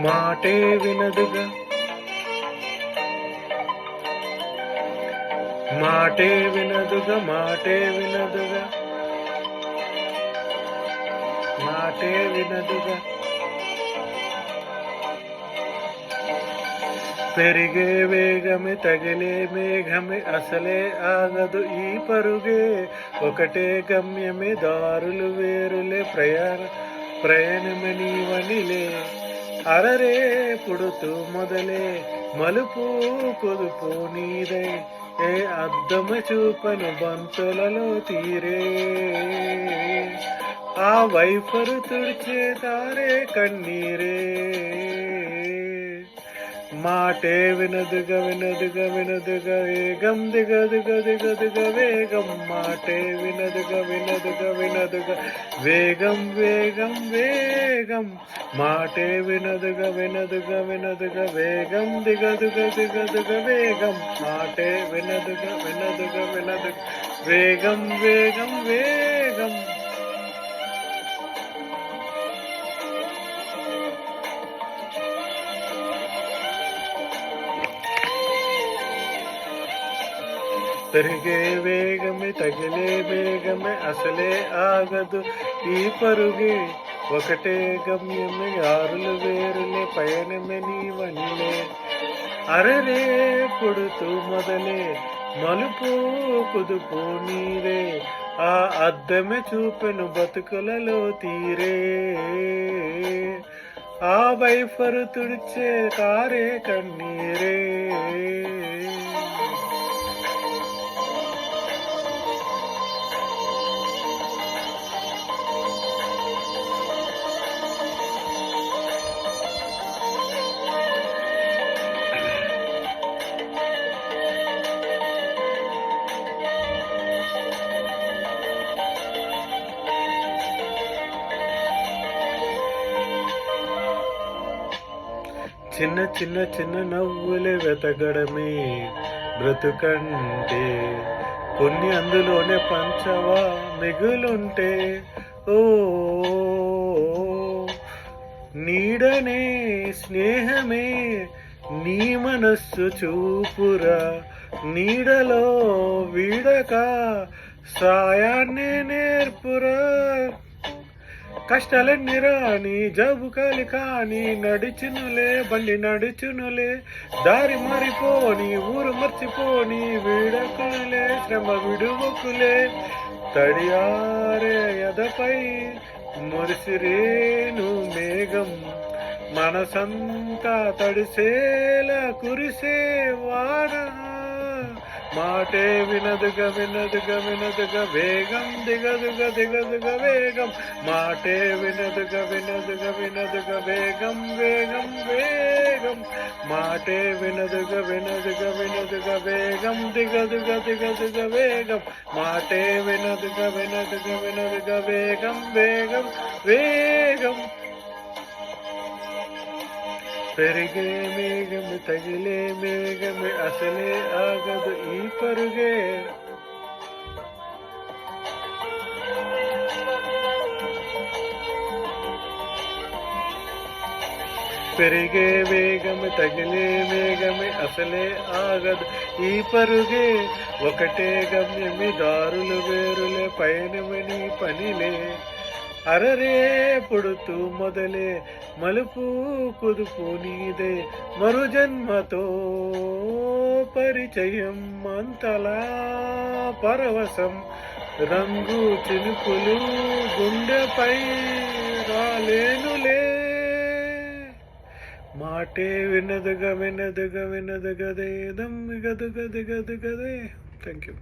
మాటే వినదుగా మాటే వినదుగా మాటే వినదుగా మాటే వినదుగా పెరిగే వేగమే తగిలే మేఘమే అసలే ఆగదు ఈ పరుగే ఒకటే గమ్యమే దారులు వేరులే ప్రయాణమే నీవనిలే అరరే పుడుతూ మొదలే మలుపు పొదుపు నీదే ఏ అద్దము చూపను బంతులలో తీరే ఆ వైఫరు తుడిచే తారే కన్నీరే మాటే వినదుగా వినదుగా వినదుగా వేగం దిగదుగా వేగం మాటే వినదుగా వినదుగా వినదుగా వేగం వేగం వేగం మాటే వినదుగా వినదుగా వినదుగా వేగం దిగదుగా వేగం మాటే వినదుగా వినదుగా వినదుగా వేగం వేగం వేగం పెరిగే వేగమే తగిలే వేగమే అసలే ఆగదు ఈ పరుగే ఒకటే గమ్యమే ఆరులు వేరులే పయనమే నీవనిలే అరరే పుడుతూ మొదలే మలుపు కుదుపు నీరే ఆ అద్దమే చూపెను బతుకులలో తీరే ఆ వైఫరు తుడిచే కారే కన్నీరే చిన్న చిన్న చిన్న నవ్వులే వెతగడమే బ్రతుకంటే కొన్ని అందులోనే పంచవా మిగులుంటే ఓ నీడనే స్నేహమే నీ మనస్సు చూపురా నీడలో వీడక సాయాన్నే నేర్పురా కష్టాలన్నీ రాని జబ్బు కాలి కాని నడిచునులే బండి నడుచునులే దారి మారిపోని ఊరు మర్చిపోని విడకులే శ్రమ విడువకులే తడియారే ఎదపై మురిసిరేను మేఘం మనసంతా తడిసేలా కురిసే వాన మాటే వినదుగా వినదుగా వినదుగా వేగం దిగదుగా వేగం మాటే వినదుగా వినదుగా వినదుగా వేగం వేగం వేగం మాటే వినదుగా వినదుగా వినదుగా వేగం దిగదుగా వేగం మాటే వినదుగా వినదుగా వినదుగా వేగం వేగం వేగం పెరిగే మేఘమే తగిలే మేఘమే అసలే ఆగదు ఈ పరుగే పెరిగే వేగమే తగిలే మేఘమే అసలే ఆగదు ఈ పరుగే ఒకటే గమ్యమే దారులు వేరులే పయనమే నీ పనిలే అరరే పుడుతూ మొదలే మలుపు కుదుపు నీదే మరు జన్మతో పరిచయం అంతలా పరవశం రంగు చినుకులు గుండెపై రాలేనులే మాటే వినదుగా వినదుగా వినదుగదే దమ్ గదుగదే థ్యాంక్ యూ.